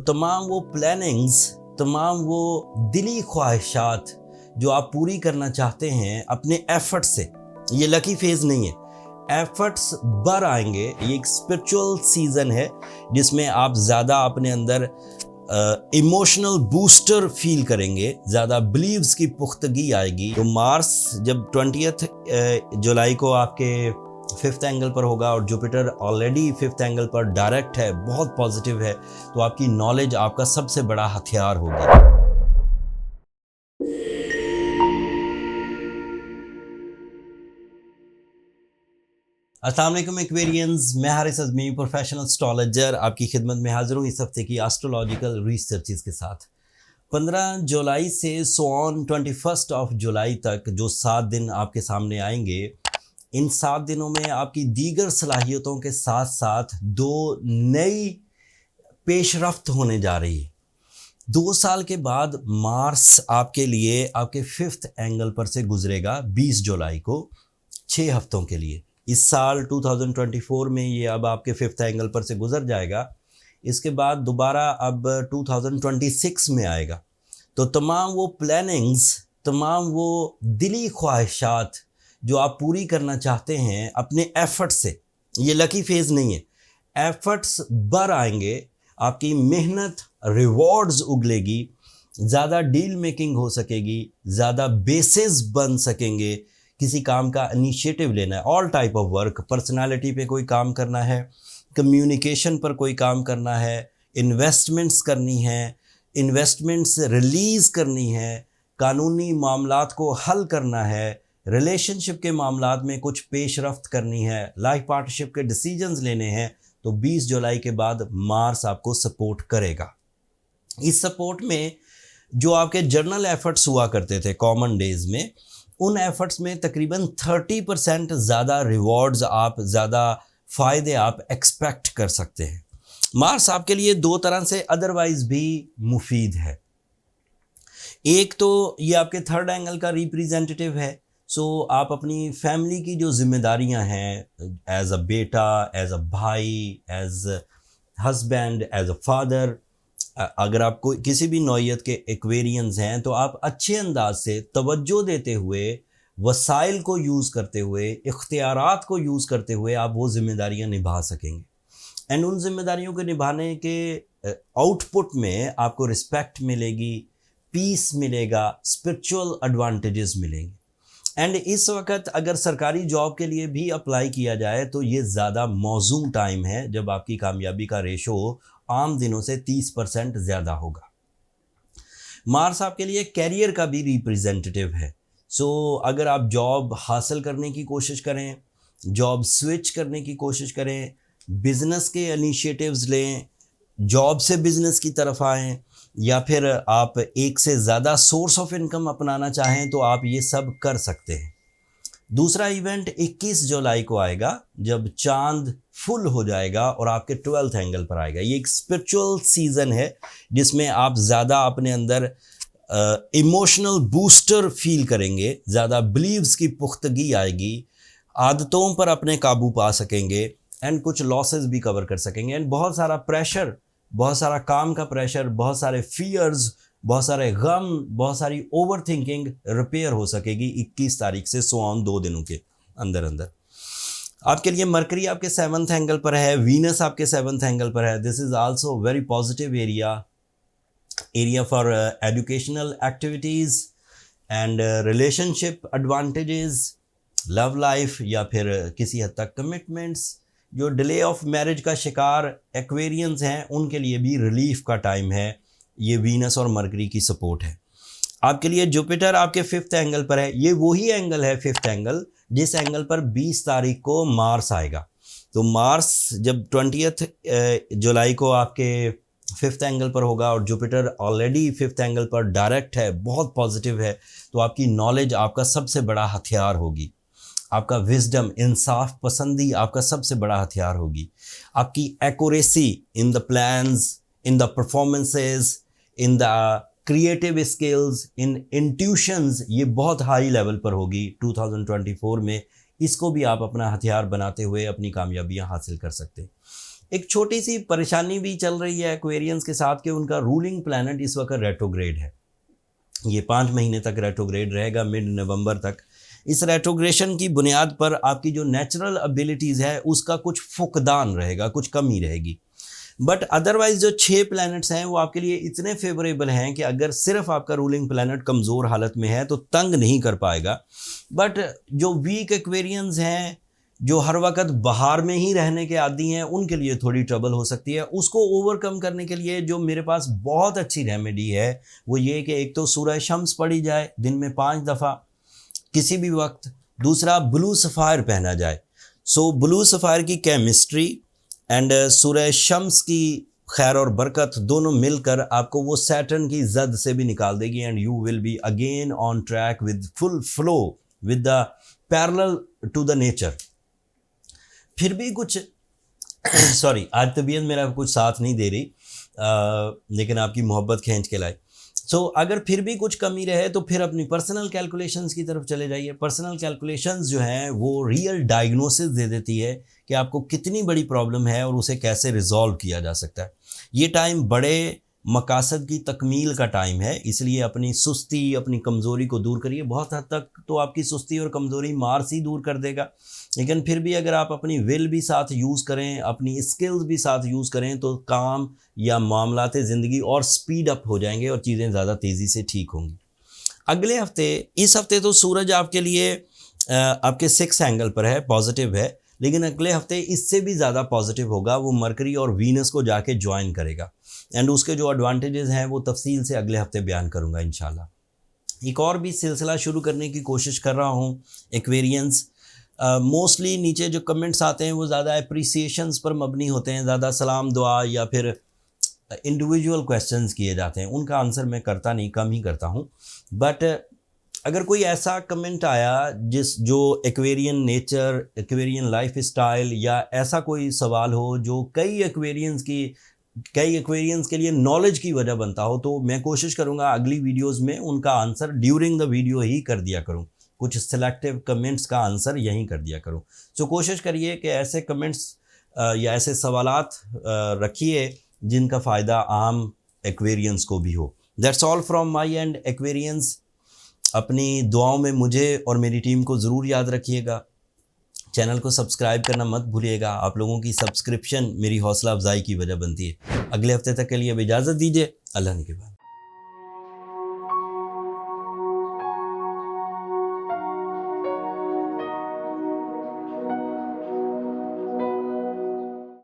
तमाम वो प्लानिंग्स, तमाम वो दिली ख्वाहिशात जो आप पूरी करना चाहते हैं अपने एफर्ट से, ये लकी फेज नहीं है, एफर्ट्स बढ़ आएंगे। ये एक स्पिरिचुअल सीजन है जिसमें आप ज़्यादा अपने अंदर इमोशनल बूस्टर फील करेंगे, ज़्यादा बिलीव्स की पुख्तगी आएगी। तो मार्स जब 20 जुलाई को आपके 5th एंगल पर होगा और जुपिटर ऑलरेडी 5th एंगल पर डायरेक्ट है, बहुत पॉजिटिव है, तो आपकी नॉलेज आपका सबसे बड़ा हथियार होगी। अस्सलाम वालेकुम एक्वेरियंस, मैं हारिस अज़मी, प्रोफेशनल एस्ट्रोलॉजर, आपकी खिदमत में हाजिर हूँ इस हफ्ते की एस्ट्रोलॉजिकल रिसर्चेस के साथ। 15 जुलाई से 21 जुलाई तक जो 7 दिन आपके सामने आएंगे, इन 7 दिनों में आपकी दीगर सलाहियतों के साथ साथ 2 नई पेशरफ्त होने जा रही है। 2 साल के बाद मार्स आपके लिए आपके 5th एंगल पर से गुजरेगा 20 जुलाई को 6 हफ्तों के लिए। इस साल 2024 में ये अब आपके 5th एंगल पर से गुजर जाएगा। इसके बाद दोबारा अब 2026 में आएगा। तो तमाम वो प्लानिंग्स, तमाम वो दिली ख्वाहिशात जो आप पूरी करना चाहते हैं अपने एफर्ट से, ये लकी फेज नहीं है, एफर्ट्स बढ़ आएंगे, आपकी मेहनत रिवॉर्ड्स उगलेगी, ज़्यादा डील मेकिंग हो सकेगी, ज़्यादा बेसिस बन सकेंगे, किसी काम का इनिशिएटिव लेना है, all type of work, personality पे कोई काम करना है, कम्युनिकेशन पर कोई काम करना है, इन्वेस्टमेंट्स करनी है, इन्वेस्टमेंट्स रिलीज़ करनी है, कानूनी मामलात को हल करना है, रिलेशनशिप के मामलात में कुछ पेशरफ्त करनी है, लाइफ पार्टनरशिप के डिसीजंस लेने हैं, तो 20 जुलाई के बाद मार्स आपको सपोर्ट करेगा। इस सपोर्ट में जो आपके जर्नल एफर्ट्स हुआ करते थे कॉमन डेज में, उन एफर्ट्स में तकरीबन 30% ज़्यादा रिवॉर्ड्स आप, ज़्यादा फ़ायदे आप एक्सपेक्ट कर सकते हैं। मार्स आपके लिए 2 तरह से अदरवाइज़ भी मुफीद है। एक तो ये आपके 3rd एंगल का रिप्रेजेंटेटिव है। सो आप अपनी फैमिली की जो जिम्मेदारियां हैं, एज अ बेटा, एज अ भाई, as husband, as a father, अगर आप कोई किसी भी नौइयत के एक्वेरियंस हैं, तो आप अच्छे अंदाज से तवज्जो देते हुए, वसाइल को यूज़ करते हुए, इख्तियारात को यूज़ करते हुए आप वो जिम्मेदारियां निभा सकेंगे। एंड उन जिम्मेदारियों को निभाने के आउटपुट में आपको रिस्पेक्ट मिलेगी, पीस मिलेगा, स्पिरिचुअल एडवांटेजेस मिलेंगे। एंड इस वक्त अगर सरकारी जॉब के लिए भी अप्लाई किया जाए तो ये ज़्यादा मौजूद टाइम है जब आपकी कामयाबी का रेशो आम दिनों से 30% ज़्यादा होगा। मार्स आपके लिए कैरियर का भी रिप्रेजेंटेटिव है। सो अगर आप जॉब हासिल करने की कोशिश करें, जॉब स्विच करने की कोशिश करें, बिज़नेस के इनिशिएटिव्स लें, जॉब से बिज़नेस की तरफ आएँ, या फिर आप एक से ज़्यादा सोर्स ऑफ इनकम अपनाना चाहें, तो आप ये सब कर सकते हैं। दूसरा इवेंट 21 जुलाई को आएगा जब चांद फुल हो जाएगा और आपके 12th एंगल पर आएगा। ये एक स्पिरिचुअल सीज़न है जिसमें आप ज़्यादा अपने अंदर इमोशनल बूस्टर फील करेंगे, ज़्यादा बिलीव्स की पुख्तगी आएगी, आदतों पर अपने काबू पा सकेंगे, एंड कुछ लॉसेस भी कवर कर सकेंगे। एंड बहुत सारा प्रेशर, बहुत सारा काम का प्रेशर, बहुत सारे फियर्स, बहुत सारे गम, बहुत सारी ओवर थिंकिंग रिपेयर हो सकेगी 21 तारीख से 2 दिनों के अंदर अंदर। आपके लिए मरकरी आपके 7th एंगल पर है, वीनस आपके 7th एंगल पर है। This is also very positive area for educational activities and relationship advantages, love life, या फिर किसी हद तक कमिटमेंट्स। जो डिले ऑफ मैरिज का शिकार एक्वेरियंस हैं उनके लिए भी रिलीफ का टाइम है। ये वीनस और मरकरी की सपोर्ट है। आपके लिए जुपिटर आपके 5th एंगल पर है। ये वही एंगल है 5th एंगल जिस एंगल पर 20 तारीख को मार्स आएगा। तो मार्स जब 20 जुलाई को आपके 5th एंगल पर होगा और जुपिटर ऑलरेडी 5th एंगल पर डायरेक्ट है, बहुत पॉजिटिव है, तो आपकी नॉलेज आपका सबसे बड़ा हथियार होगी। आपका विजडम, इंसाफ पसंदी आपका सबसे बड़ा हथियार होगी। आपकी accuracy in the plans, in the performances, in the creative skills, in intuitions, ये बहुत हाई लेवल पर होगी 2024 में। इसको भी आप अपना हथियार बनाते हुए अपनी कामयाबियां हासिल कर सकते हैं। एक छोटी सी परेशानी भी चल रही है एक्वेरियंस के साथ कि उनका रूलिंग प्लैनेट इस वक्त रेट्रोग्रेड है। ये 5 महीने तक रेट्रोग्रेड रहेगा, मिड नवंबर तक। इस रेट्रोग्रेशन की बुनियाद पर आपकी जो नेचुरल एबिलिटीज़ है उसका कुछ फुकदान रहेगा, कुछ कमी रहेगी। बट अदरवाइज जो 6 प्लैनेट्स हैं वो आपके लिए इतने फेवरेबल हैं कि अगर सिर्फ आपका रूलिंग प्लैनेट कमज़ोर हालत में है तो तंग नहीं कर पाएगा। बट जो वीक एक्वेरियंस हैं, जो हर वक्त बाहर में ही रहने के आदी हैं, उनके लिए थोड़ी ट्रबल हो सकती है। उसको ओवरकम करने के लिए जो मेरे पास बहुत अच्छी रेमेडी है वो ये कि एक तो सूरह शम्स पढ़ी जाए दिन में 5 दफ़ा किसी भी वक्त। दूसरा ब्लू सफ़ायर पहना जाए। सो ब्लू सफ़ायर की केमिस्ट्री एंड सूरह शम्स की खैर और बरकत दोनों मिलकर आपको वो सैटर्न की जद से भी निकाल देगी and you will be again on track with full flow with the parallel to the nature. फिर भी कुछ सॉरी आज तबीयत मेरा कुछ साथ नहीं दे रही, लेकिन आपकी मोहब्बत खींच के लाई। सो अगर फिर भी कुछ कमी रहे तो फिर अपनी पर्सनल कैलकुलेशंस की तरफ चले जाइए। पर्सनल कैलकुलेशंस जो हैं वो रियल डायग्नोसिस दे देती है कि आपको कितनी बड़ी प्रॉब्लम है और उसे कैसे रिजॉल्व किया जा सकता है। ये टाइम बड़े मकासद की तकमील का टाइम है, इसलिए अपनी सुस्ती, अपनी कमज़ोरी को दूर करिए। बहुत हद तक तो आपकी सुस्ती और कमज़ोरी मार्स ही दूर कर देगा, लेकिन फिर भी अगर आप अपनी विल भी साथ यूज़ करें, अपनी स्किल्स भी साथ यूज़ करें तो काम या मामलाते ज़िंदगी और स्पीड अप हो जाएंगे और चीज़ें ज़्यादा तेज़ी से ठीक होंगी। अगले हफ्ते, इस हफ्ते तो सूरज आपके लिए आपके 6 एंगल पर है, पॉजिटिव है, लेकिन अगले हफ्ते इससे भी ज़्यादा पॉजिटिव होगा। वो मरकरी और वीनस को जाके ज्वाइन करेगा एंड उसके जो एडवांटेजेस हैं वो तफसील से अगले हफ्ते बयान करूँगा इंशाल्लाह। एक और भी सिलसिला शुरू करने की कोशिश कर रहा हूँ एक्वेरियंस। मोस्टली नीचे जो कमेंट्स आते हैं वो ज़्यादा अप्रिसिएशंस पर मबनी होते हैं, ज़्यादा सलाम दुआ या फिर इंडिविजुअल क्वेश्चंस किए जाते हैं। उनका आंसर मैं करता नहीं, कम ही करता हूँ। बट अगर कोई ऐसा कमेंट आया जो Aquarian nature, Aquarian life style या ऐसा कोई सवाल हो जो कई एक्वेरियंस के लिए नॉलेज की वजह बनता हो, तो मैं कोशिश करूँगा अगली वीडियोज़ में उनका आंसर ड्यूरिंग द वीडियो ही कर दिया करूँ। कुछ सिलेक्टिव कमेंट्स का आंसर यहीं कर दिया करूँ। सो कोशिश करिए कि ऐसे कमेंट्स या ऐसे सवालात रखिए जिनका फ़ायदा आम एक्वेरियंस को भी हो। That's all from my and Aquarians. अपनी दुआओं में मुझे और मेरी टीम को ज़रूर याद रखिएगा। चैनल को सब्सक्राइब करना मत भूलिएगा। आप लोगों की सब्सक्रिप्शन मेरी हौसला अफजाई की वजह बनती है। अगले हफ्ते तक के लिए अब इजाज़त दीजिए। अल्लाह ने के बाद।